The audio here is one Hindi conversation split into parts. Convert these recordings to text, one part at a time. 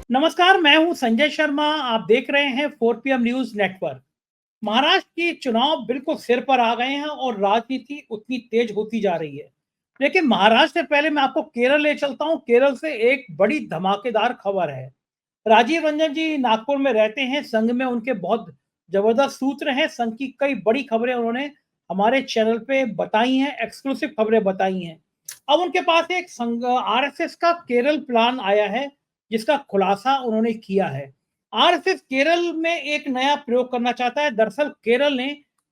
नमस्कार, मैं हूं संजय शर्मा। आप देख रहे हैं 4 PM न्यूज नेटवर्क। महाराष्ट्र के चुनाव बिल्कुल सिर पर आ गए हैं और राजनीति उतनी तेज होती जा रही है। लेकिन महाराष्ट्र से पहले मैं आपको केरल ले चलता हूं। केरल से एक बड़ी धमाकेदार खबर है। राजीव रंजन जी नागपुर में रहते हैं। संघ में उनके बहुत जबरदस्त सूत्र हैं। संघ की कई बड़ी खबरें उन्होंने हमारे चैनल पे बताई हैं, एक्सक्लूसिव खबरें बताई हैं। अब उनके पास एक संघ आरएसएस का केरल प्लान आया है, जिसका खुलासा उन्होंने किया है। आरएसएस केरल में एक नया प्रयोग करना चाहता है। दरअसल केरल ने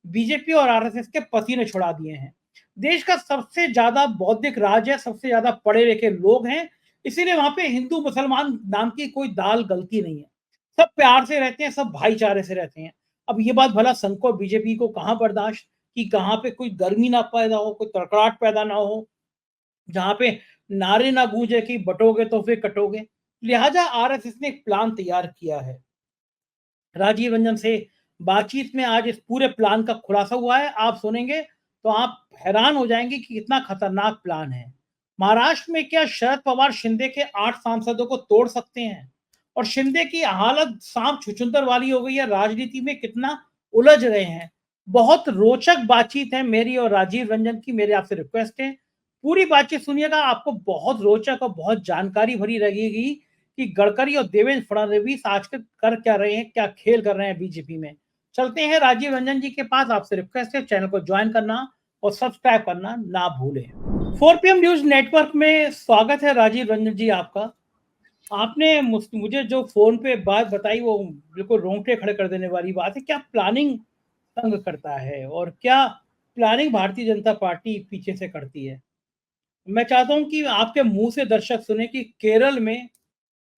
बीजेपी और आरएसएस के पसीने छुड़ा दिए हैं। देश का सबसे ज्यादा बौद्धिक राज्य है, सबसे ज्यादा पढ़े लिखे लोग हैं, इसीलिए वहां पे हिंदू मुसलमान नाम की कोई दाल गलती नहीं है। सब प्यार से रहते हैं, सब भाईचारे से रहते हैं। अब ये बात भला संघ को, बीजेपी को कहां बर्दाश्त कि कहां पे कोई गर्मी ना पैदा हो, कोई तड़कड़ाहट पैदा ना हो, जहां पे नारे ना गूंजे कि बटोगे तो फिर कटोगे। लिहाजा आरएसएस ने एक प्लान तैयार किया है। राजीव रंजन से बातचीत में आज इस पूरे प्लान का खुलासा हुआ है। आप सुनेंगे तो आप हैरान हो जाएंगे कि कितना खतरनाक प्लान है। महाराष्ट्र में क्या शरद पवार शिंदे के 8 सांसदों को तोड़ सकते हैं? और शिंदे की हालत सांप छुछुंदर वाली हो गई है। राजनीति में कितना उलझ रहे हैं। बहुत रोचक बातचीत है मेरी और राजीव रंजन की। मेरे आपसे रिक्वेस्ट है, पूरी बातचीत सुनिएगा। आपको बहुत रोचक और बहुत जानकारी भरी लगेगी कि गडकरी और देवेंद्र फडणवीस आजकल कर क्या रहे हैं, क्या खेल कर रहे हैं बीजेपी में। चलते हैं राजीव रंजन जी के पास। आपसे रिक्वेस्ट है, चैनल को ज्वाइन करना और सब्सक्राइब करना ना भूलें। 4 PM न्यूज नेटवर्क में स्वागत है राजीव रंजन जी आपका। आपने मुझे जो फोन पे बात बताई वो बिल्कुल रोंगटे खड़े कर देने वाली बात है। क्या प्लानिंग संघ करता है और क्या प्लानिंग भारतीय जनता पार्टी पीछे से करती है? मैं चाहता हूं कि आपके मुंह से दर्शक सुने कि केरल में,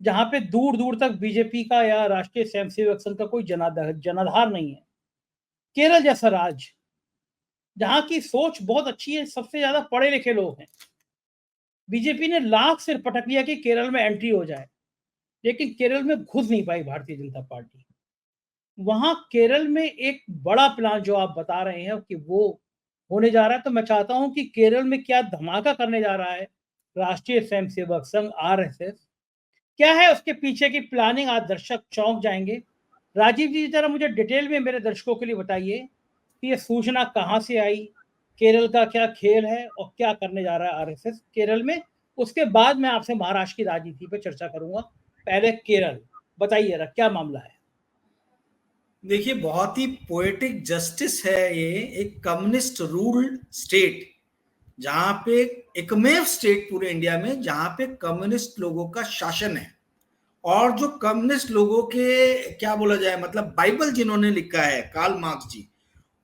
जहां पे दूर दूर तक बीजेपी का या राष्ट्रीय स्वयंसेवक संघ का कोई जनाधार नहीं है, केरल जैसा राज्य जहां की सोच बहुत अच्छी है, सबसे ज्यादा पढ़े लिखे लोग हैं, बीजेपी ने लाख सिर पटक लिया कि केरल में एंट्री हो जाए, लेकिन केरल में घुस नहीं पाई भारतीय जनता पार्टी। वहां केरल में एक बड़ा प्लान जो आप बता रहे हैं कि वो होने जा रहा है, तो मैं चाहता हूं कि केरल में क्या धमाका करने जा रहा है राष्ट्रीय स्वयंसेवक संघ आरएसएस, क्या है उसके पीछे की प्लानिंग। आज दर्शक चौंक जाएंगे। राजीव जी जरा मुझे डिटेल में मेरे दर्शकों के लिए बताइए कि ये सूचना कहां से आई, केरल का क्या खेल है और क्या करने जा रहा है आरएसएस केरल में। उसके बाद मैं आपसे महाराष्ट्र की राजनीति पर चर्चा करूंगा। पहले केरल बताइए, क्या मामला है? देखिए, बहुत ही पोएटिक जस्टिस है ये। एक कम्युनिस्ट रूल्ड स्टेट, जहां पे एकमेव स्टेट पूरे इंडिया में जहां पे कम्युनिस्ट लोगों का शासन है। और जो कम्युनिस्ट लोगों के क्या बोला जाए, मतलब बाइबल जिन्होंने लिखा है, कार्ल मार्क्स जी,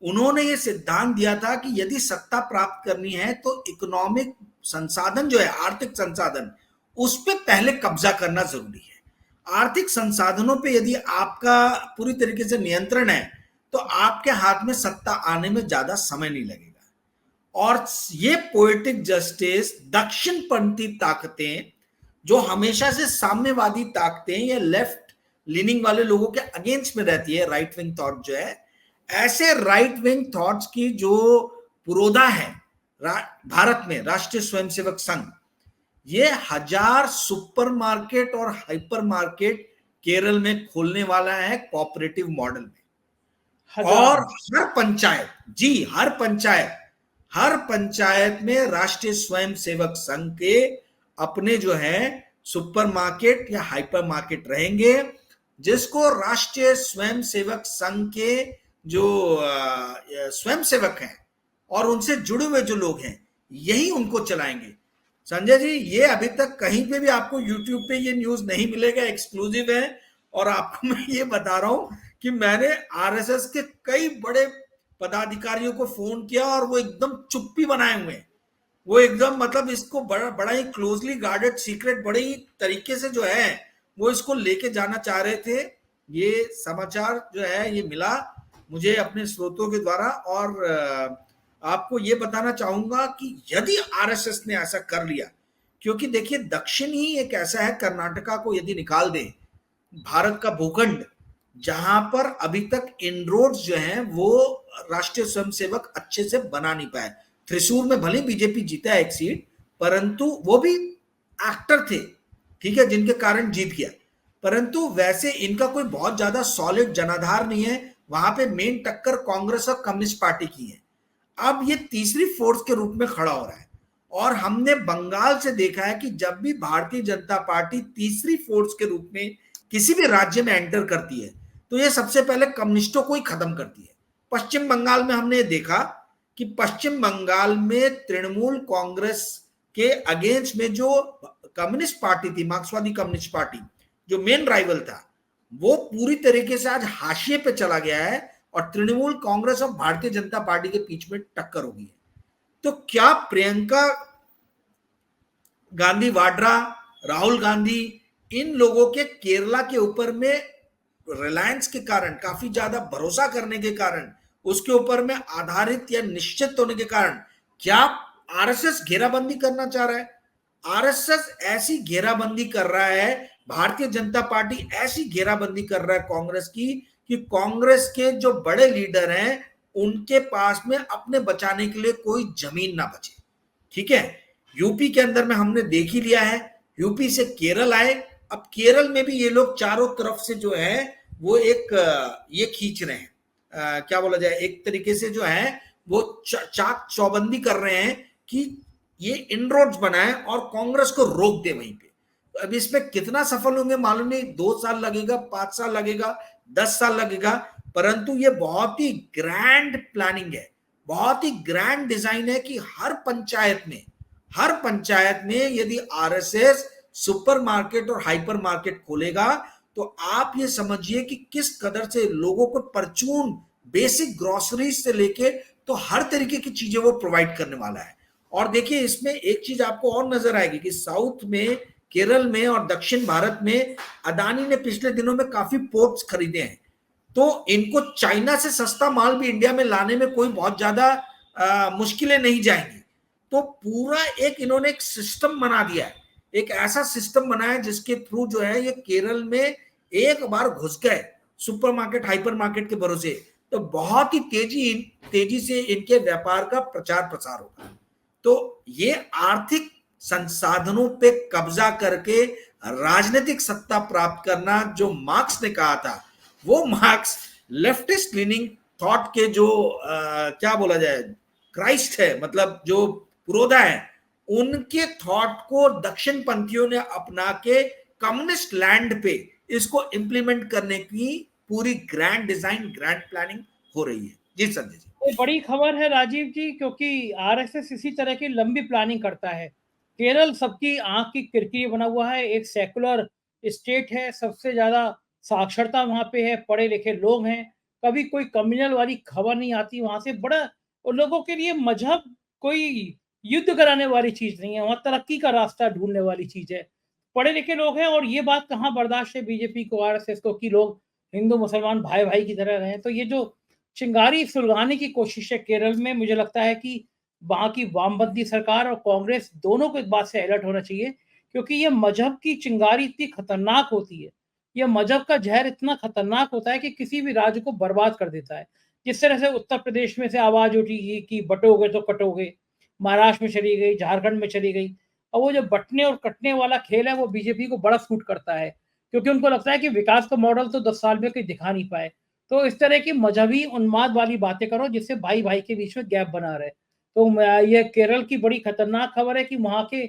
उन्होंने ये सिद्धांत दिया था कि यदि सत्ता प्राप्त करनी है तो इकोनॉमिक संसाधन जो है, आर्थिक संसाधन, उस पर पहले कब्जा करना जरूरी है। आर्थिक संसाधनों पे यदि आपका पूरी तरीके से नियंत्रण है तो आपके हाथ में सत्ता आने में ज्यादा समय नहीं लगेगा। और ये पोएटिक जस्टिस दक्षिणपंथी ताकतें, जो हमेशा से साम्यवादी ताकतें या लेफ्ट लीनिंग वाले लोगों के अगेंस्ट में रहती है, राइट विंग थॉट जो है, ऐसे राइट विंग थॉट्स की जो पुरोधा है भारत में राष्ट्रीय स्वयंसेवक संघ, ये 1000 सुपरमार्केट और हाइपर मार्केट केरल में खोलने वाला है कोऑपरेटिव मॉडल में। और हजार। हर पंचायत, जी हर पंचायत में राष्ट्रीय स्वयंसेवक संघ के अपने जो है सुपरमार्केट या हाइपर मार्केट रहेंगे, जिसको राष्ट्रीय स्वयंसेवक संघ के जो स्वयंसेवक हैं और उनसे जुड़े हुए जो लोग हैं, यही उनको चलाएंगे। संजय जी, ये अभी तक कहीं पे भी आपको यूट्यूब पे ये न्यूज नहीं मिलेगा, एक्सक्लूसिव है। और आपको मैं ये बता रहा हूं कि मैंने आरएसएस के कई बड़े पदाधिकारियों को फोन किया और वो एकदम चुप्पी बनाए हुए हैं। वो एकदम, मतलब इसको बड़ा बड़ा ही क्लोजली गार्डेड सीक्रेट, बड़े ही तरीके से जो है वो इसको लेके जाना चाह रहे थे। ये समाचार जो है ये मिला मुझे अपने स्रोतों के द्वारा। और आपको ये बताना चाहूंगा कि यदि आरएसएस ने ऐसा कर लिया, क्योंकि देखिए दक्षिण ही एक ऐसा है, कर्नाटका को यदि निकाल दे, भारत का भूखंड, जहां पर अभी तक इनरोड्स जो हैं वो राष्ट्रीय स्वयंसेवक अच्छे से बना नहीं पाए। त्रिशूर में भले बीजेपी जीता है एक सीट, परंतु वो भी एक्टर थे, ठीक है, जिनके कारण जीत गया। परंतु वैसे इनका कोई बहुत ज्यादा सॉलिड जनाधार नहीं है। वहां पे मेन टक्कर कांग्रेस और कम्युनिस्ट पार्टी की है। अब ये तीसरी फोर्स के रूप में खड़ा हो रहा है। और हमने बंगाल से देखा है कि जब भी भारतीय जनता पार्टी तीसरी फोर्स के रूप में किसी भी राज्य में एंटर करती है तो ये सबसे पहले कम्युनिस्टों को ही खत्म करती है। पश्चिम बंगाल में हमने देखा कि पश्चिम बंगाल में तृणमूल कांग्रेस के अगेंस्ट में जो कम्युनिस्ट पार्टी थी, मार्क्सवादी कम्युनिस्ट पार्टी, जो मेन राइवल था, वो पूरी तरीके से आज हाशिए पे चला गया है और तृणमूल कांग्रेस और भारतीय जनता पार्टी के बीच में टक्कर हो गई है। तो क्या प्रियंका गांधी वाड्रा, राहुल गांधी, इन लोगों के केरला के ऊपर में रिलायंस के कारण, काफी ज्यादा भरोसा करने के कारण, उसके ऊपर में आधारित या निश्चित होने के कारण, क्या आरएसएस घेराबंदी करना चाह रहा है? आरएसएस ऐसी घेराबंदी कर रहा है, भारतीय जनता पार्टी ऐसी घेराबंदी कर रहा है कांग्रेस की कि कांग्रेस के जो बड़े लीडर हैं उनके पास में अपने बचाने के लिए कोई जमीन ना बचे। ठीक है, यूपी के अंदर में हमने देख ही लिया है, यूपी से केरल आए, अब केरल में भी ये लोग चारों तरफ से जो है वो एक ये खींच रहे हैं, क्या बोला जाए, एक तरीके से जो है वो चाक चौबंदी कर रहे हैं कि ये इनरोड्स बनाए और कांग्रेस को रोक दे वहीं पे। तो अब इसमें कितना सफल होंगे मालूम नहीं, 2 साल लगेगा, 5 साल लगेगा, 10 साल लगेगा, परंतु ये बहुत ही ग्रैंड प्लानिंग है, बहुत ही ग्रैंड डिजाइन है कि हर पंचायत में यदि आरएसएस सुपरमार्केट और हाइपर मार्केट खोलेगा तो आप ये समझिए कि किस कदर से लोगों को परचून, बेसिक ग्रोसरीज से लेके तो हर तरीके की चीजें वो प्रोवाइड करने वाला है। और देखिए इसमें एक चीज आपको और नजर आएगी कि साउथ में, केरल में और दक्षिण भारत में अदानी ने पिछले दिनों में काफी पोर्ट्स खरीदे हैं, तो इनको चाइना से सस्ता माल भी इंडिया में लाने में कोई बहुत ज्यादा मुश्किलें नहीं जाएंगी। तो पूरा एक इन्होंने एक सिस्टम बना दिया है, एक ऐसा सिस्टम बनाया जिसके थ्रू जो है ये केरल में एक बार घुस गए सुपरमार्केट, हाइपर मार्केट के भरोसे, तो बहुत ही तेजी से इनके व्यापार का प्रचार प्रसार होगा। तो ये आर्थिक संसाधनों पे कब्जा करके राजनीतिक सत्ता प्राप्त करना, जो मार्क्स ने कहा था, वो मार्क्स लेफ्टिस्ट लीनिंग थॉट के जो क्या बोला जाए, क्राइस्ट है, मतलब जो पुरोधा है, उनके थॉट को दक्षिण पंथियों ने अपना के कम्युनिस्ट लैंड पे इसको इंप्लीमेंट करने की पूरी ग्रैंड डिजाइन, ग्रैंड प्लानिंग हो रही है। जी संजय जी, ये बड़ी खबर है राजीव जी, क्योंकि आरएसएस इसी तरह की लंबी प्लानिंग करता है। केरल सबकी आंख की किरकिरी बना हुआ है, एक सेकुलर स्टेट है, सबसे ज्यादा साक्षरता वहां पे है, पढ़े लिखे लोग हैं, कभी कोई कम्युनल वाली खबर नहीं आती वहां से। बड़ा उन लोगों के लिए मजहब कोई युद्ध कराने वाली चीज नहीं है, वहां तरक्की का रास्ता ढूंढने वाली चीज है। पढ़े लिखे लोग हैं और ये बात कहाँ बर्दाश्त है बीजेपी को, आरएसएस को, कि लोग हिंदू मुसलमान भाई भाई की तरह रहे। तो ये जो चिंगारी सुलगाने की कोशिश है केरल में, मुझे लगता है कि वहां की वामपंथी सरकार और कांग्रेस दोनों को इस बात से अलर्ट होना चाहिए, क्योंकि ये मजहब की चिंगारी इतनी खतरनाक होती है, यह मजहब का जहर इतना खतरनाक होता है कि किसी भी राज्य को बर्बाद कर देता है। जिस तरह से उत्तर प्रदेश में से आवाज उठी कि बटोगे तो कटोगे, महाराष्ट्र में चली गई, झारखंड में चली गई, और वो जो बटने और कटने वाला खेल है वो बीजेपी को बड़ा सूट करता है, क्योंकि उनको लगता है कि विकास का मॉडल तो 10 साल में कोई दिखा नहीं पाए। तो इस तरह की मजहबी उन्माद वाली बातें करो जिससे भाई भाई के बीच में गैप बना रहे। तो ये केरल की बड़ी खतरनाक खबर है कि वहां के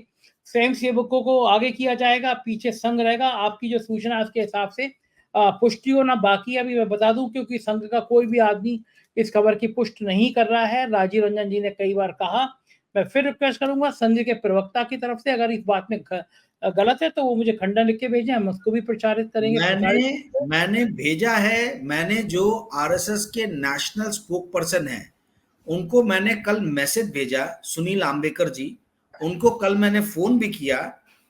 स्वयं सेवकों को आगे किया जाएगा, पीछे संघ रहेगा। आपकी जो सूचना है उसके हिसाब से पुष्टि होना बाकी है, अभी मैं बता दूं, क्योंकि संघ का कोई भी आदमी इस खबर की पुष्टि नहीं कर रहा है। राजीव रंजन जी ने कई बार कहा, मैं फिर रिक्वेस्ट करूंगा संघ के प्रवक्ता की तरफ से, अगर इस बात में गलत है तो वो मुझे खंडन लिख के भेजें, हम उसको भी प्रचारित करेंगे। मैंने भेजा है। मैंने जो आरएसएस के नेशनल स्पोक पर्सन है उनको मैंने कल मैसेज भेजा, सुनील आम्बेकर जी, उनको कल मैंने फोन भी किया,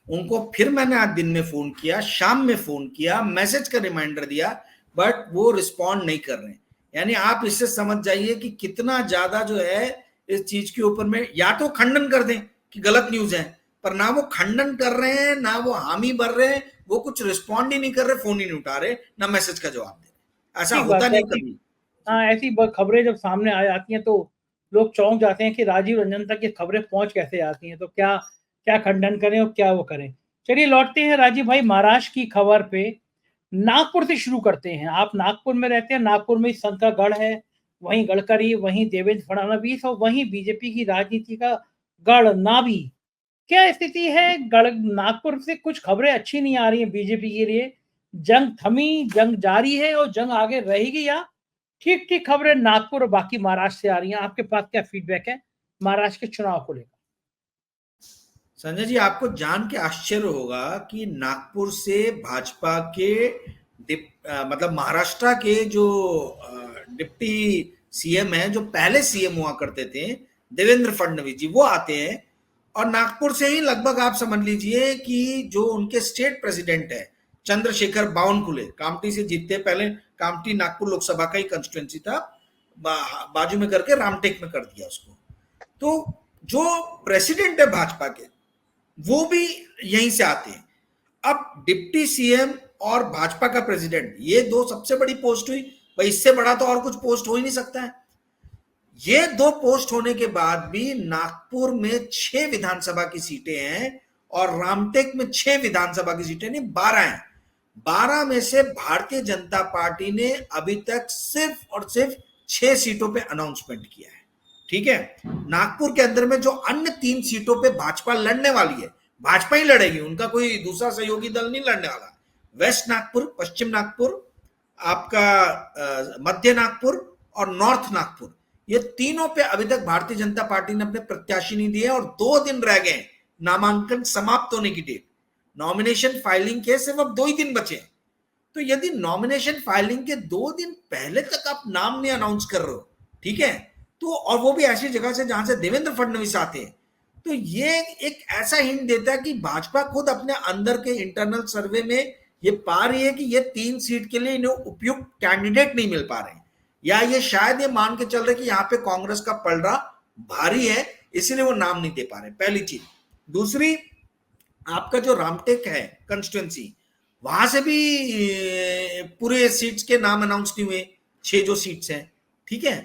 उनको फिर मैंने आज दिन में फोन किया, शाम में फोन किया, मैसेज का रिमाइंडर दिया, बट वो रिस्पॉन्ड नहीं कर रहे। यानी आप इससे समझ जाइए कि कितना ज्यादा जो है इस चीज के ऊपर में, या तो खंडन कर दें कि गलत न्यूज है, पर ना वो खंडन कर रहे हैं, ना वो हामी भर रहे हैं, वो कुछ रिस्पॉन्ड ही नहीं कर रहे, फोन ही नहीं उठा रहे, ना मैसेज का जवाब दे रहे। ऐसा होता नहीं कभी। हाँ, ऐसी खबरें जब सामने आ जाती हैं तो लोग चौंक जाते हैं कि राजीव रंजन तक ये खबरें पहुंच कैसे जाती हैं, तो क्या क्या खंडन करें और क्या वो करें। चलिए लौटते हैं राजीव भाई महाराष्ट्र की खबर पे। नागपुर से शुरू करते हैं। आप नागपुर में रहते हैं, नागपुर में संत का गढ़ है, वहीं गडकरी, वहीं देवेंद्र फडणवीस और वहीं बीजेपी की राजनीति का गढ़ नाभि। क्या स्थिति है? गढ़ नागपुर से कुछ खबरें अच्छी नहीं आ रही हैं बीजेपी के लिए। जंग थमी, जंग जारी है और जंग आगे रहेगी या ठीक-ठीक खबरें नागपुर और बाकी महाराष्ट्र से आ रही हैं? आपके पास क्या फीडबैक है महाराष्ट्र के चुनाव को लेकर? संजय जी, आपको जान के आश्चर्य होगा कि नागपुर से भाजपा के मतलब महाराष्ट्र के जो डिप्टी सीएम हैं, जो पहले सीएम हुआ करते थे, देवेंद्र फडणवीस जी, वो आते हैं। और नागपुर से ही लगभग आप समझ लीजिए कि जो उनके स्टेट प्रेसिडेंट है चंद्रशेखर बावनकुले, कामठी से जीतते, पहले कामठी नागपुर लोकसभा का ही कंस्टिट्यूएंसी था, बाजू में करके रामटेक में कर दिया उसको। तो जो प्रेसिडेंट है भाजपा के, वो भी यहीं से आते हैं। अब डिप्टी सीएम और भाजपा का प्रेसिडेंट, ये दो सबसे बड़ी पोस्ट हुई भाई, इससे बड़ा तो और कुछ पोस्ट हो ही नहीं सकता है। ये दो पोस्ट होने के बाद भी नागपुर में 6 विधानसभा की सीटें हैं और रामटेक में 6 विधानसभा की सीटें नहीं 12 हैं। 12 में से भारतीय जनता पार्टी ने अभी तक सिर्फ और सिर्फ 6 सीटों पे अनाउंसमेंट किया है। ठीक है, नागपुर के अंदर में जो अन्य 3 सीटों पे भाजपा लड़ने वाली है, भाजपा ही लड़ेगी, उनका कोई दूसरा सहयोगी दल नहीं लड़ने वाला। वेस्ट नागपुर, पश्चिम नागपुर, आपका मध्य नागपुर और नॉर्थ नागपुर, ये तीनों पे अभी तक भारतीय जनता पार्टी ने अपने प्रत्याशी नहीं दिए और 2 दिन रह गए नामांकन समाप्त होने की डेट। नॉमिनेशन फाइलिंग के सिर्फ अब 2 ही दिन बचे। तो यदि नॉमिनेशन फाइलिंग के 2 दिन पहले तक आप नाम नहीं अनाउंस कर रहे हो, ठीक है, तो और वो भी ऐसी जगह से जहां से देवेंद्र फडणवीस आते हैं, तो ये एक ऐसा हिंट देता है कि भाजपा खुद अपने अंदर के इंटरनल सर्वे में ये पा रही है कि ये 3 सीट के लिए इन्हें उपयुक्त कैंडिडेट नहीं मिल पा रहे हैं, या ये शायद ये मान के चल रहे कि यहाँ पे कांग्रेस का पलड़ा भारी है, इसीलिए वो नाम नहीं दे पा रहे। पहली चीज। दूसरी, आपका जो रामटेक है कंस्टिट्यूएंसी, वहां से भी पूरे सीट्स के नाम अनाउंस नहीं हुए, 6 जो सीट्स हैं, ठीक है,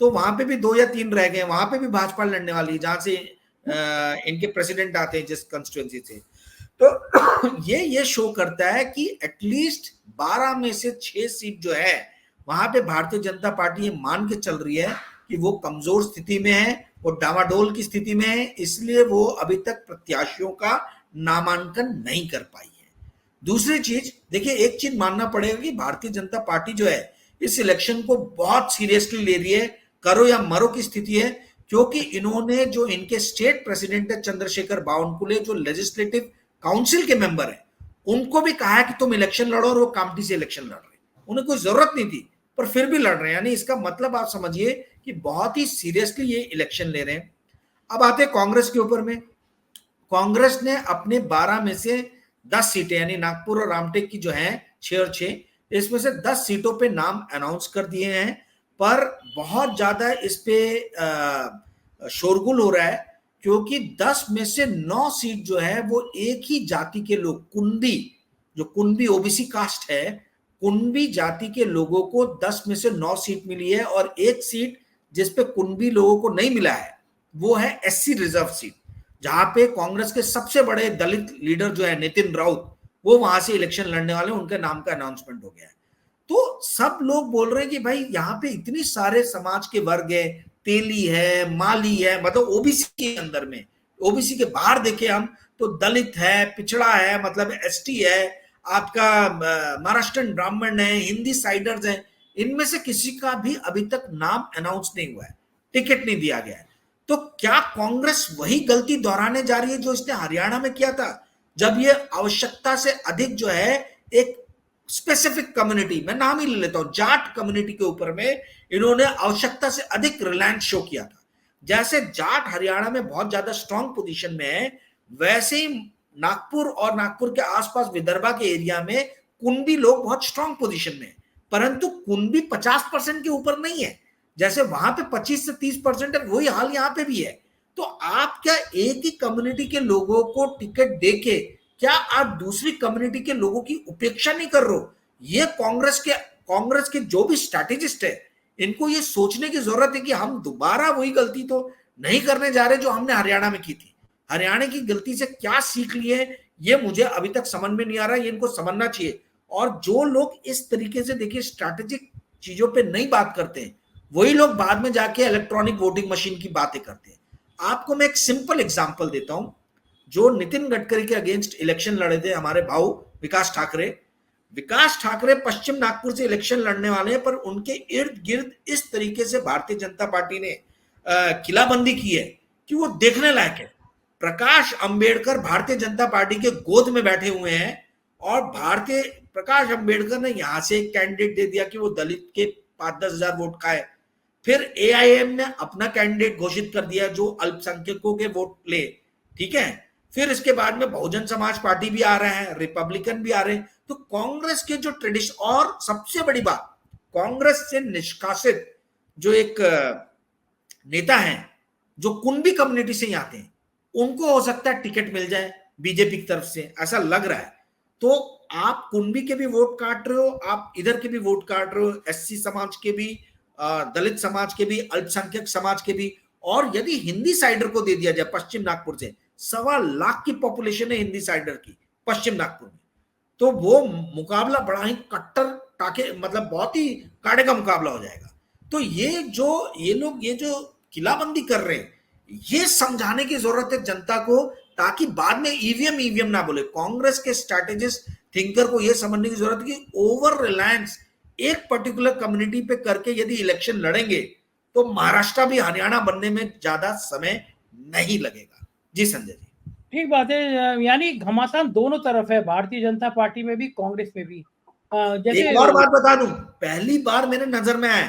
तो वहां पे भी 2 या 3 रह गए, वहां पे भी भाजपा लड़ने वाली है, जहां से इनके प्रेसिडेंट आते हैं जिस कंस्टिट्यूएंसी से। तो ये शो करता है कि एटलीस्ट 12 में से 6 सीट जो है वहां पे भारतीय जनता पार्टी ये मान के चल रही है कि वो कमजोर स्थिति में है, वो डामाडोल की स्थिति में है, इसलिए वो अभी तक प्रत्याशियों का नामांकन नहीं कर पाई है। दूसरी चीज देखिए, एक चीज मानना पड़ेगा कि भारतीय जनता पार्टी जो है इस इलेक्शन को बहुत सीरियसली ले रही है, करो या मरो की स्थिति है, क्योंकि इन्होंने जो इनके स्टेट प्रेसिडेंट है चंद्रशेखर बावनकुले, जो लेजिस्लेटिव काउंसिल के मेंबर है, उनको भी कहा है कि तुम इलेक्शन लड़ो, और वो कामठी से इलेक्शन लड़ रहे, उन्हें कोई जरूरत नहीं थी पर फिर भी लड़ रहे हैं। यानी इसका मतलब आप समझिए कि बहुत ही सीरियसली ये इलेक्शन ले रहे हैं। अब आते हैं कांग्रेस के ऊपर में। कांग्रेस ने अपने 12 में से 10 सीटें, यानी नागपुर और रामटेक की जो है 6 और 6, इसमें से 10 सीटों पे नाम अनाउंस कर दिए हैं, पर बहुत ज्यादा इस पे शोरगुल हो रहा है, क्योंकि 10 में से 9 सीट जो है वो एक ही जाति के लोग, कुणबी, जो कुणबी ओबीसी कास्ट है, कुणबी जाति के लोगों को 10 में से 9 सीट मिली है, और एक सीट जिसपे कुणबी लोगों को नहीं मिला है वो है एससी रिजर्व सीट, जहां पे कांग्रेस के सबसे बड़े दलित लीडर जो है नितिन राउत, वो वहां से इलेक्शन लड़ने वाले, उनके नाम का अनाउंसमेंट हो गया है। तो सब लोग बोल रहे हैं कि भाई यहाँ पे इतनी सारे समाज के वर्ग है, तेली है, माली है, मतलब ओबीसी के अंदर में, ओबीसी के बाहर देखे हम तो दलित है, पिछड़ा है, मतलब एसटी है, आपका महाराष्ट्रन ब्राह्मण है, हिंदी साइडर्स हैं, इनमें से किसी का भी अभी तक नाम अनाउंस नहीं हुआ है, टिकट नहीं दिया गया है। तो क्या कांग्रेस वही गलती दोहराने जा रही है जो इसने हरियाणा में किया था, जब ये आवश्यकता से अधिक जो है एक स्पेसिफिक कम्युनिटी, मैं नाम ही ले लेता हूं, जाट कम्युनिटी के ऊपर में इन्होंने आवश्यकता से अधिक रिलायंस शो किया था। जैसे जाट हरियाणा में बहुत ज्यादा स्ट्रांग पोजीशन में है, वैसे ही नागपुर और नागपुर के आसपास विदर्भा के एरिया में कुणबी लोग बहुत स्ट्रांग पोजीशन में है, परंतु कुणबी 50% के ऊपर नहीं है। जैसे वहां पे 25 से 30% है, वही हाल यहाँ पे भी है। तो आप क्या एक ही कम्युनिटी के लोगों को टिकट देके क्या आप दूसरी कम्युनिटी के लोगों की उपेक्षा नहीं कर रहे हो? ये कांग्रेस के जो भी स्ट्रैटेजिस्ट है, इनको ये सोचने की जरूरत है कि हम दोबारा वही गलती तो नहीं करने जा रहे जो हमने हरियाणा में की थी। हरियाणा की गलती से क्या सीख ली है, ये मुझे अभी तक समझ में नहीं आ रहा, ये इनको समझना चाहिए। और जो लोग इस तरीके से देखिए स्ट्रैटेजिक चीजों पे नहीं बात करते हैं, वही लोग बाद में जाके इलेक्ट्रॉनिक वोटिंग मशीन की बातें करते हैं। आपको मैं एक सिंपल एग्जांपल देता हूं। जो नितिन गडकरी के अगेंस्ट इलेक्शन लड़े थे हमारे भाऊ विकास ठाकरे पश्चिम नागपुर से इलेक्शन लड़ने वाले हैं, पर उनके इर्द गिर्द इस तरीके से भारतीय जनता पार्टी ने किलाबंदी की है कि वो देखने लायक है। प्रकाश अंबेडकर भारतीय जनता पार्टी के गोद में बैठे हुए हैं और प्रकाश अंबेडकर ने यहां से एक कैंडिडेट दे दिया कि वो दलित के 5-10 हजार वोट खाए। फिर एआईएम ने अपना कैंडिडेट घोषित कर दिया जो अल्पसंख्यकों के वोट ले, ठीक है। फिर इसके बाद में बहुजन समाज पार्टी भी आ रहे हैं, रिपब्लिकन भी आ रहे हैं। तो कांग्रेस के जो ट्रेडिशन, और सबसे बड़ी बात, कांग्रेस से निष्कासित जो एक नेता हैं जो कुंभी कम्युनिटी से ही आते हैं, उनको हो सकता है टिकट मिल जाए बीजेपी की तरफ से, ऐसा लग रहा है। तो आप कुंभी के भी वोट काट रहे हो, आप इधर के भी वोट काट रहे हो, एससी समाज के भी, दलित समाज के भी, अल्पसंख्यक समाज के भी। और यदि हिंदी साइडर को दे दिया जाए पश्चिम नागपुर से, 1.25 लाख की पॉपुलेशन है हिंदी साइडर की पश्चिम नागपुर में, तो वो मुकाबला बड़ा ही कट्टर टाके, मतलब बहुत ही काड़े का मुकाबला हो जाएगा। तो ये लोग जो किलाबंदी कर रहे हैं, ये समझाने की जरूरत है जनता को, ताकि बाद में ईवीएम ना बोले। कांग्रेस के स्ट्रैटेजिस्ट थिंकर को यह समझने की जरूरत है कि ओवर रिलायंस एक पर्टिकुलर कम्युनिटी पे करके यदि इलेक्शन लड़ेंगे तो महाराष्ट्र भी हरियाणा बनने में ज्यादा समय नहीं लगेगा। जी संजय जी। ठीक बात है, यानी घमासान दोनों तरफ है, भारतीय जनता पार्टी में भी कांग्रेस में भी। जैसे एक और बात बता दूं, पहली बार मेरे नजर में आया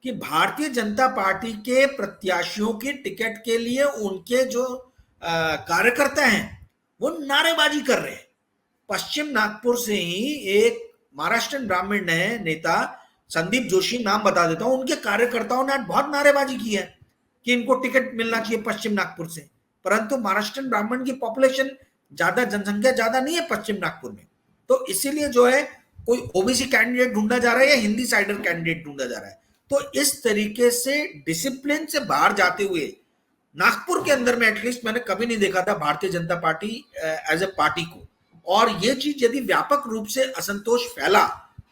कि भारतीय जनता पार्टी के प्रत्याशियों के टिकट के लिए उनके जो कार्यकर्ता हैं वो नारेबाजी कर रहे हैं। पश्चिम नागपुर से ही एक महाराष्ट्रन ब्राह्मण है नेता, संदीप जोशी नाम बता देता हूं, उनके कार्यकर्ताओं ने आज बहुत नारेबाजी की है कि इनको टिकट मिलना चाहिए पश्चिम नागपुर से। परंतु महाराष्ट्रन ब्राह्मण की पॉपुलेशन ज्यादा, जनसंख्या ज्यादा नहीं है पश्चिम नागपुर में, तो इसीलिए जो है कोई ओबीसी कैंडिडेट ढूंढा जा रहा है या हिंदी साइडर कैंडिडेट ढूंढा जा रहा है। तो इस तरीके से डिसिप्लिन से बाहर जाते हुए नागपुर के अंदर में एटलीस्ट मैंने कभी नहीं देखा था Bharatiya Janata party as a party को। और ये चीज यदि व्यापक रूप से असंतोष फैला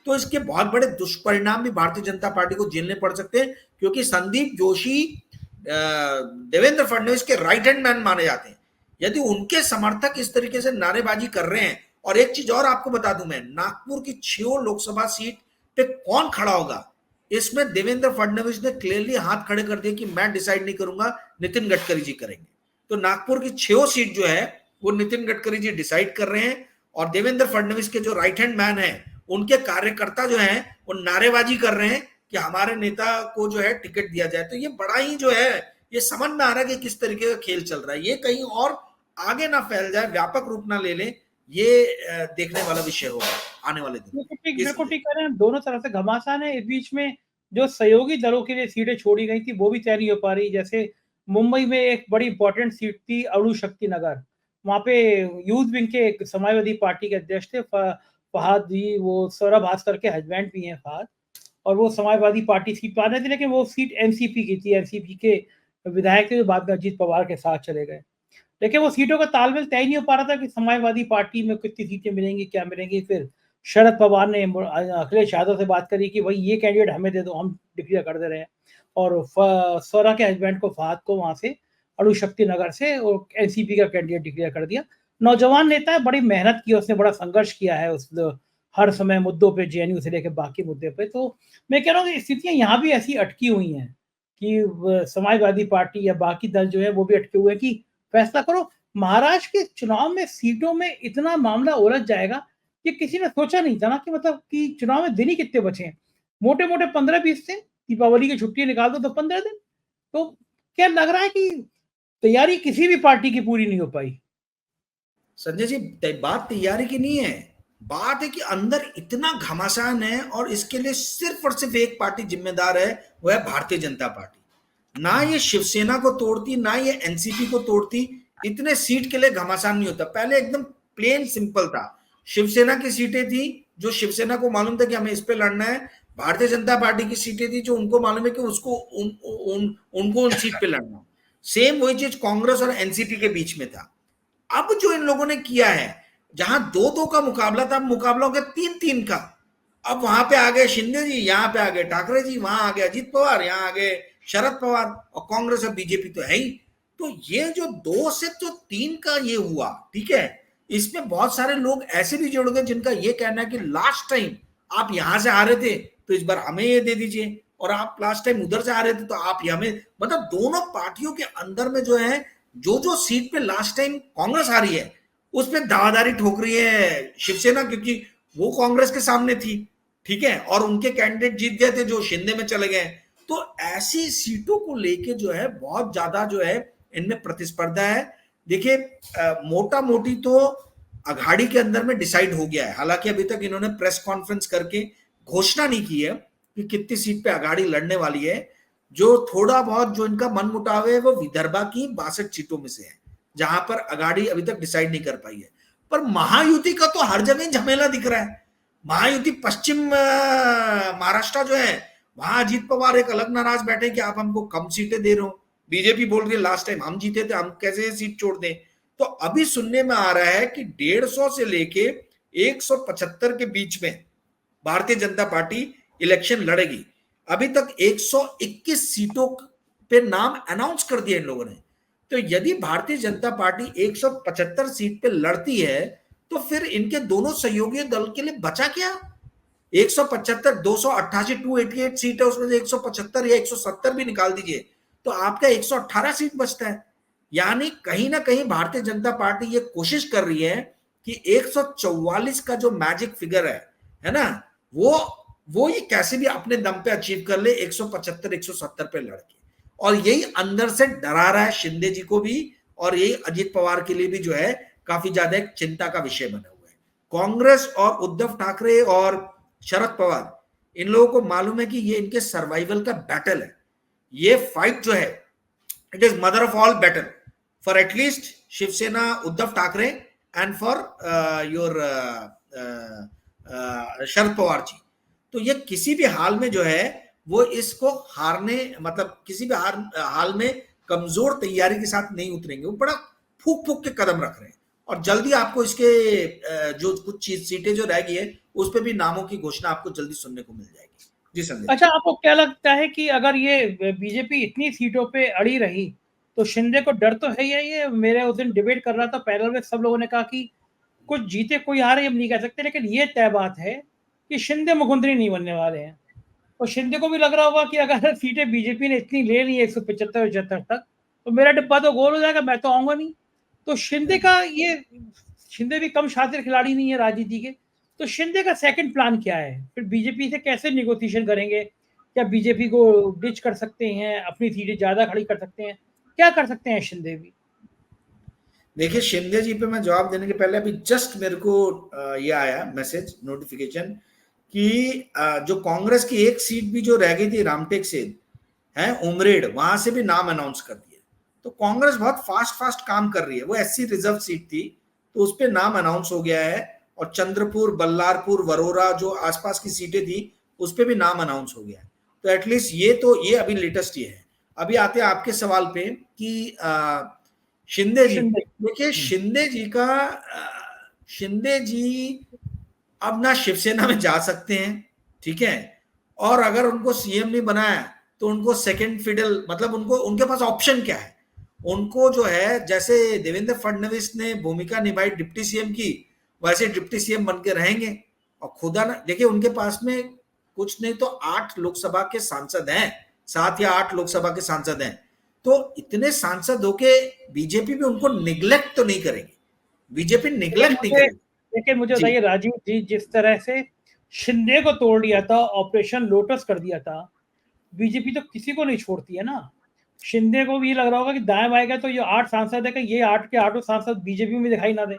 तो इसके बहुत बड़े दुष्परिणाम भी भारतीय जनता पार्टी को झेलने पड़ सकते हैं, क्योंकि संदीप जोशी देवेंद्र फडणवीस के राइट हैंड मैन माने जाते हैं। यदि उनके समर्थक इस तरीके से नारेबाजी कर रहे हैं, और एक चीज और आपको बता दूं मैं, नागपुर की 6 लोकसभा सीट पे कौन खड़ा होगा, इसमें देवेंद्र फडणवीस ने क्लियरली हाथ खड़े कर दिए कि मैं डिसाइड नहीं करूंगा, नितिन गडकरी जी करेंगे। तो नागपुर की 6 सीट जो है वो नितिन गडकरी जी डिसाइड कर रहे हैं, और देवेंद्र फडणवीस के जो राइट हैंड मैन है उनके कार्यकर्ता जो है वो नारेबाजी कर रहे हैं कि हमारे नेता को जो है टिकट दिया जाए। तो ये बड़ा ही जो है, ये समझ में आ रहा है कि किस तरीके का खेल चल रहा है। ये कहीं और आगे ना फैल जाए, व्यापक रूप ना ले ले, ये देखने वाला विषय होगा आने वाले दिन। बिल्कुल ठीक कह रहे हैं, दोनों तरफ से घमासान है। इस बीच में जो सहयोगी दलों के लिए सीटें छोड़ी गई थी वो भी तय नहीं हो पा रही। जैसे मुंबई में एक बड़ी इंपॉर्टेंट सीट थी अणु शक्ति नगर, वहां पे यूथ विंग के एक समाजवादी पार्टी के अध्यक्ष थे फहाद जी, वो सौरभ भास्कर के हस्बैंड भी हैं फहाद, और वो समाजवादी पार्टी सीट पा रहे थे, लेकिन वो सीट एनसीपी की थी। एनसीपी के विधायक थे जो बाद में अजीत पवार के साथ चले गए। लेकिन वो सीटों का तालमेल तय नहीं हो पा रहा था कि समाजवादी पार्टी में कितनी सीटें मिलेंगी, क्या मिलेंगी। फिर शरद पवार ने अखिलेश यादव से बात करी कि भाई ये कैंडिडेट हमें दे दो, हम डिक्लेयर कर दे रहे हैं। और सौरा के हस्बैंड को फहाद को वहां से अणु शक्ति नगर से और एनसीपी का कैंडिडेट डिक्लेयर कर दिया। नौजवान नेता है, बड़ी मेहनत की, उसने बड़ा संघर्ष किया है उस हर समय मुद्दों पे, जेएनयू से लेकर बाकी मुद्दे पे। तो मैं कह रहा हूँ कि स्थितियां यहाँ भी ऐसी अटकी हुई हैं कि समाजवादी पार्टी या बाकी दल जो है वो भी अटके हुए हैं कि फैसला करो। महाराष्ट्र के चुनाव में सीटों में इतना मामला उलझ जाएगा कि किसी ने सोचा नहीं था ना, कि मतलब कि चुनाव में दिन ही कितने बचे हैं, मोटे मोटे 15-20 दिन, दीपावली की छुट्टी निकाल दो तो 15 दिन। तो क्या लग रहा है कि तैयारी किसी भी पार्टी की पूरी नहीं हो पाई। संजय जी, बात तैयारी की नहीं है, बात है कि अंदर इतना घमासान है, और इसके लिए सिर्फ और सिर्फ एक पार्टी जिम्मेदार है, वो है भारतीय जनता पार्टी। ना ये शिवसेना को तोड़ती, ना ये एनसीपी को तोड़ती, इतने सीट के लिए घमासान नहीं होता। पहले एकदम प्लेन सिंपल था, शिवसेना की सीटें थी जो शिवसेना को मालूम था कि हमें इस पे लड़ना है, भारतीय जनता पार्टी की सीटें थी जो उनको मालूम है कि उसको उनको उन सीट पे लड़ना। सेम वही चीज कांग्रेस और एनसीपी के बीच में था। अब जो इन लोगों ने किया है, जहां 2-2 का मुकाबला था, मुकाबला हो गया 3-3 का। अब वहां पे आ गए शिंदे जी, यहाँ पे आ गए ठाकरे जी, वहां आ गए अजीत पवार, यहाँ आ गए शरद पवार, और कांग्रेस और बीजेपी तो है ही। तो ये जो 2 से तो 3 का ये हुआ, ठीक है, इसमें बहुत सारे लोग ऐसे भी जुड़ गए जिनका ये कहना है कि लास्ट टाइम आप यहां से आ रहे थे तो इस बार हमें ये दे दीजिए, और आप लास्ट टाइम उधर से आ रहे थे तो आप हमें, मतलब दोनों पार्टियों के अंदर में जो है, जो जो सीट पे लास्ट टाइम कांग्रेस आ रही है उस पर दावादारी ठोक रही है शिवसेना, क्योंकि वो कांग्रेस के सामने थी, ठीक है, और उनके कैंडिडेट जीत गए थे जो शिंदे में चले गए। तो ऐसी सीटों को लेके जो है बहुत ज्यादा जो है इनमें प्रतिस्पर्धा है। देखिए मोटा मोटी तो अघाड़ी के अंदर में डिसाइड हो गया है, हालांकि अभी तक इन्होंने प्रेस कॉन्फ्रेंस करके घोषणा नहीं की है कि कितनी सीट पे अघाड़ी लड़ने वाली है। जो थोड़ा बहुत जो इनका मन मुटाव है वो विदर्भा की 62 सीटों में से है, जहां पर अघाड़ी अभी तक डिसाइड नहीं कर पाई है। पर महायुति का तो हर जगह झमेला दिख रहा है। महायुति पश्चिम महाराष्ट्र जो है, वहां अजीत पवार एक अलग नाराज बैठे कि आप हमको कम सीटें दे रहे हो, बीजेपी बोल रही है लास्ट टाइम हम जीते थे, हम कैसे सीट छोड़ दें। तो अभी सुनने में आ रहा है कि 150 से लेके 175 के बीच में भारतीय जनता पार्टी इलेक्शन लड़ेगी। अभी तक 121 सीटों पे नाम अनाउंस कर दिया इन लोगों ने। तो यदि भारतीय जनता पार्टी 175 सीट पे लड़ती है तो फिर इनके दोनों सहयोगी दल के लिए बचा क्या? 175, 288, 288 सीट है, उसमें से 175 या 170 भी निकाल दीजिए तो आपका 118 सीट बचता है। यानी कहीं ना कहीं भारतीय जनता पार्टी ये कोशिश कर रही है कि 144 का जो मैजिक फिगर है ना, वो ये कैसे भी अपने दम पे अचीव कर ले 175 170 पे लड़के, और यही अंदर से डरा रहा है शिंदे जी को भी, और यही अजीत पवार के लिए भी जो है काफी ज्यादा एक चिंता का विषय बना हुआ है। कांग्रेस और उद्धव ठाकरे और शरद पवार इन लोगों को मालूम है कि ये इनके सर्वाइवल का बैटल है। ये फाइट जो है it is mother of all battle for at least Shivsena Uddhav Thackeray and for your Sharad Pawar ji. तो ये किसी भी हाल में जो है वो इसको हारने, मतलब किसी भी हाल में कमजोर तैयारी के साथ नहीं उतरेंगे, वो बड़ा फूक फूक के कदम रख रहे हैं, और जल्दी आपको इसके जो कुछ सीटें जो रह गई है उस पर भी नामों की घोषणा आपको जल्दी सुनने को मिल जाएगी। जी संजय। अच्छा, आपको क्या लगता है कि अगर ये बीजेपी इतनी सीटों पे अड़ी रही तो शिंदे को डर तो है ही है? ये मेरे उस दिन डिबेट कर रहा था पैनल में, सब लोगों ने कहा कि कुछ जीते कोई हारे हम नहीं कह सकते, लेकिन ये तय बात है कि शिंदे मुख्यमंत्री नहीं बनने वाले हैं। और शिंदे को भी लग रहा होगा कि अगर सीटें बीजेपी ने इतनी ले ली 175-75 तक तो मेरा डिब्बा तो गोल हो जाएगा, मैं तो आऊंगा नहीं। तो शिंदे का ये, शिंदे भी कम शातिर खिलाड़ी नहीं है राजनीति के, तो शिंदे का सेकंड प्लान क्या है? फिर बीजेपी से कैसे निगोशिएशन करेंगे? क्या बीजेपी को डिच कर सकते हैं, अपनी सीटें ज्यादा खड़ी कर सकते हैं, क्या कर सकते हैं शिंदे भी? देखिए शिंदे जी पे मैं जवाब देने के पहले अभी जस्ट मेरे को ये आया मैसेज नोटिफिकेशन कि जो कांग्रेस की एक सीट भी जो रह गई थी रामटेक से है उमरेड, वहां से भी नाम अनाउंस कर दिए। तो कांग्रेस बहुत फास्ट फास्ट काम कर रही है। वो एससी रिजर्व सीट थी तो उस पर नाम अनाउंस हो गया है, और चंद्रपुर, बल्लारपुर, वरोरा जो आसपास की सीटें थी उस पर भी नाम अनाउंस हो गया है। तो एटलीस्ट ये अभी लेटेस्ट ये है। अभी आते हैं आपके सवाल पे कि शिंदे जी, देखिए शिंदे जी अब ना शिवसेना में जा सकते हैं, ठीक है, और अगर उनको सीएम नहीं बनाया तो उनको सेकंड फिडल, मतलब उनको, उनके पास ऑप्शन क्या है? उनको जो है जैसे देवेंद्र फडणवीस ने भूमिका निभाई डिप्टी सीएम की, वैसे डिप्टी सीएम बन के रहेंगे। और खुदा ना, देखिए उनके पास में कुछ नहीं तो 8 लोकसभा के सांसद हैं, 7 या 8 लोकसभा के सांसद हैं। तो इतने सांसद होके बीजेपी भी उनको निग्लेक्ट तो नहीं करेगी, बीजेपी निग्लेक्ट नहीं करेगी। लेकिन मुझे बताइए राजीव जी, जिस तरह से शिंदे को तोड़ दिया था, ऑपरेशन लोटस कर दिया था, बीजेपी तो किसी को नहीं छोड़ती है ना। शिंदे को भी ये लग रहा होगा कि दाएं बाएं का तो ये 8 सांसद है कि ये 8 के 8 सांसद बीजेपी में दिखाई ना दे,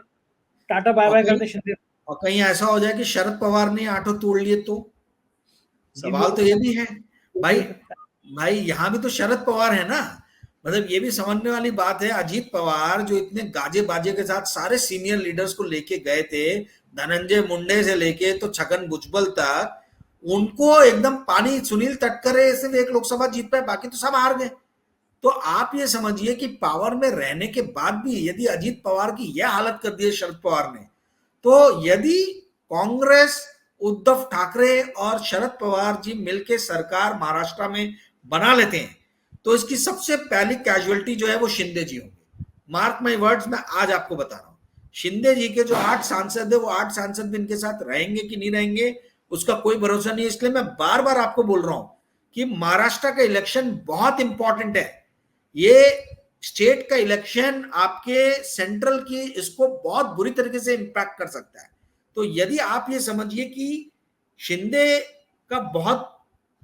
टाटा बाय बाय कर दे शिंदे। और कहीं ऐसा हो जाए कि शरद पवार ने 8 तोड़ लिए तो सवाल तो ये भी है भाई यहाँ भी तो शरद पवार है ना। मतलब ये भी समझने वाली बात है, अजीत पवार जो इतने गाजे बाजे के साथ सारे सीनियर लीडर्स को लेके गए थे, धनंजय मुंडे से लेके तो छगन भुजबल तक, उनको एकदम पानी, सुनील तटकरे सिर्फ एक लोकसभा जीत पाए, बाकी तो सब हार गए। तो आप ये समझिए कि पावर में रहने के बाद भी यदि अजीत पवार की यह हालत कर दी है शरद पवार ने, तो यदि कांग्रेस, उद्धव ठाकरे और शरद पवार जी मिलकर सरकार महाराष्ट्र में बना लेते हैं तो इसकी सबसे पहली कैजुअलिटी जो है वो शिंदे जी होंगे। मार्क माय वर्ड्स, मैं आज आपको बता रहा हूं, शिंदे जी के जो 8 सांसद है वो 8 सांसद भी इनके साथ रहेंगे कि नहीं रहेंगे उसका कोई भरोसा नहीं है। इसलिए मैं बार बार आपको बोल रहा हूं कि महाराष्ट्र का इलेक्शन बहुत इंपॉर्टेंट है। ये स्टेट का इलेक्शन आपके सेंट्रल की इसको बहुत बुरी तरीके से इंपैक्ट कर सकता है। तो यदि आप ये समझिए कि शिंदे का बहुत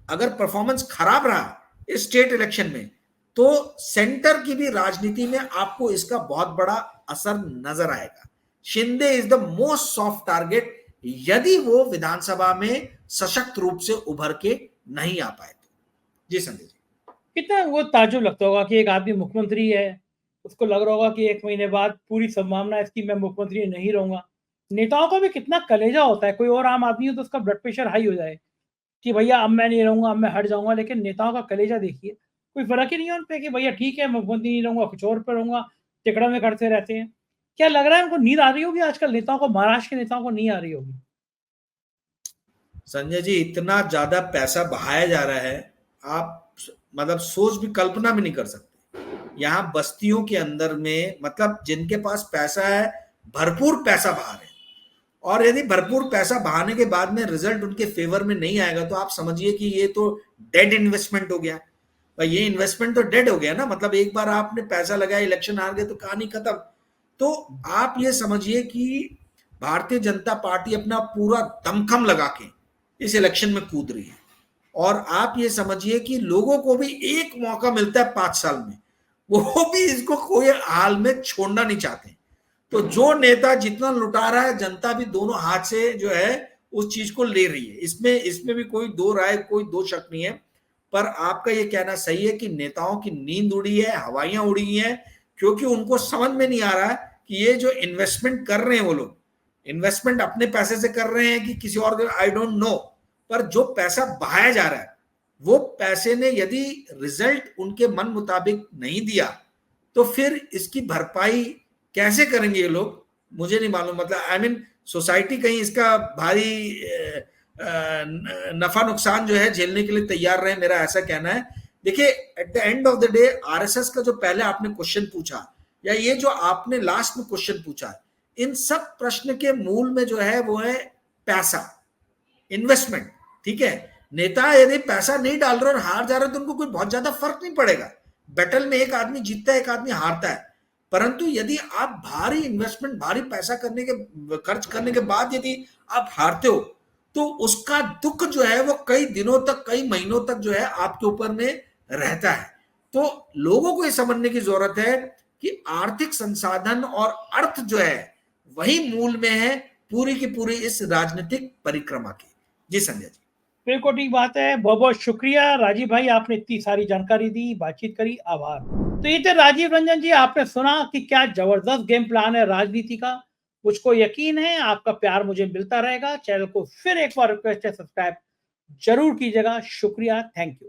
अगर परफॉर्मेंस खराब रहा इस स्टेट इलेक्शन में तो सेंटर की भी राजनीति में आपको इसका बहुत बड़ा असर नजर आएगा। Shinde is the most soft target यदि वो विधानसभा में सशक्त रूप से उभर के नहीं आ पाए तो। जी संजय जी, कितना वो ताज्जुब लगता होगा कि एक आदमी मुख्यमंत्री है, उसको लग रहा होगा कि 1 महीने बाद पूरी संभावना है इसकी मैं मुख्यमंत्री नहीं रहूँगा। नेताओं का भी कितना कलेजा होता है, कोई और आम आदमी हो तो उसका ब्लड प्रेशर हाई हो जाए कि भैया अब मैं नहीं रहूँगा, अब मैं हट जाऊँगा, लेकिन नेताओं का कलेजा देखिए, कोई फ़र्क ही नहीं है उन पे कि भैया ठीक है मुख्यमंत्री नहीं रहूँगा, कुछ और पे रहूँगा, तिकड़ा में करते रहते हैं। क्या लग रहा है उनको नींद आ रही होगी आजकल नेताओं को, महाराष्ट्र के नेताओं को नहीं आ रही होगी? संजय जी इतना ज्यादा पैसा बहाया जा रहा है, आप मतलब सोच भी कल्पना भी नहीं कर सकते। यहाँ बस्तियों के अंदर में मतलब जिनके पास पैसा है भरपूर पैसा बहा रहे हैं, और यदि भरपूर पैसा बहाने के बाद में रिजल्ट उनके फेवर में नहीं आएगा तो आप समझिए कि ये तो डेड इन्वेस्टमेंट हो गया। भाई ये इन्वेस्टमेंट तो डेड हो गया ना, मतलब एक बार आपने पैसा लगाया, इलेक्शन हार गए तो कहानी खत्म। तो आप ये समझिए कि भारतीय जनता पार्टी अपना पूरा दमखम लगा के इस इलेक्शन में कूद रही है, और आप ये समझिए कि लोगों को भी एक मौका मिलता है 5 साल में, वो भी इसको कोई हाल में छोड़ना नहीं चाहते। तो जो नेता जितना लुटा रहा है जनता भी दोनों हाथ से जो है उस चीज को ले रही है, इसमें भी कोई दो राय, कोई दो शक नहीं है। पर आपका ये कहना सही है कि नेताओं की नींद उड़ी है, हवाइयां उड़ी हैं, क्योंकि उनको समझ में नहीं आ रहा है कि ये जो इन्वेस्टमेंट कर रहे हैं वो लोग इन्वेस्टमेंट अपने पैसे से कर रहे हैं कि किसी और, आई डोंट नो, पर जो पैसा बहाया जा रहा है वो पैसे ने यदि रिजल्ट उनके मन मुताबिक नहीं दिया तो फिर इसकी भरपाई कैसे करेंगे ये लोग, मुझे नहीं मालूम। मतलब आई मीन सोसाइटी कहीं इसका भारी नफा नुकसान जो है झेलने के लिए तैयार रहे, मेरा ऐसा कहना है। देखिए at the end of the day RSS का जो पहले आपने क्वेश्चन पूछा या ये जो आपने लास्ट में क्वेश्चन पूछा, इन सब प्रश्न के मूल में जो है वो है पैसा, इन्वेस्टमेंट। ठीक है, नेता यदि पैसा नहीं डाल रहे और हार जा रहे तो उनको कोई बहुत ज्यादा फर्क नहीं पड़ेगा। बैटल में एक आदमी जीतता है, एक आदमी हारता है। परंतु यदि आप भारी इन्वेस्टमेंट, भारी पैसा खर्च करने के बाद यदि आप हारते हो तो उसका दुख जो है वो कई दिनों तक, कई महीनों तक जो है आपके ऊपर में रहता है। तो लोगों को ये समझने की जरूरत है कि आर्थिक संसाधन और अर्थ जो है वही मूल में है पूरी की पूरी इस राजनीतिक परिक्रमा की। जी संजय जी, बिल्कुल ठीक बात है। बहुत-बहुत शुक्रिया राजीव भाई, आपने इतनी सारी जानकारी दी, बातचीत करी, आभार। तो ये थे राजीव रंजन जी, आपने सुना कि क्या ज़बरदस्त गेम प्लान है राजनीति का। मुझको यकीन है आपका प्यार मुझे मिलता रहेगा। चैनल को फिर एक बार रिक्वेस्ट है, सब्सक्राइब ज़रूर कीजिएगा। शुक्रिया, थैंक यू।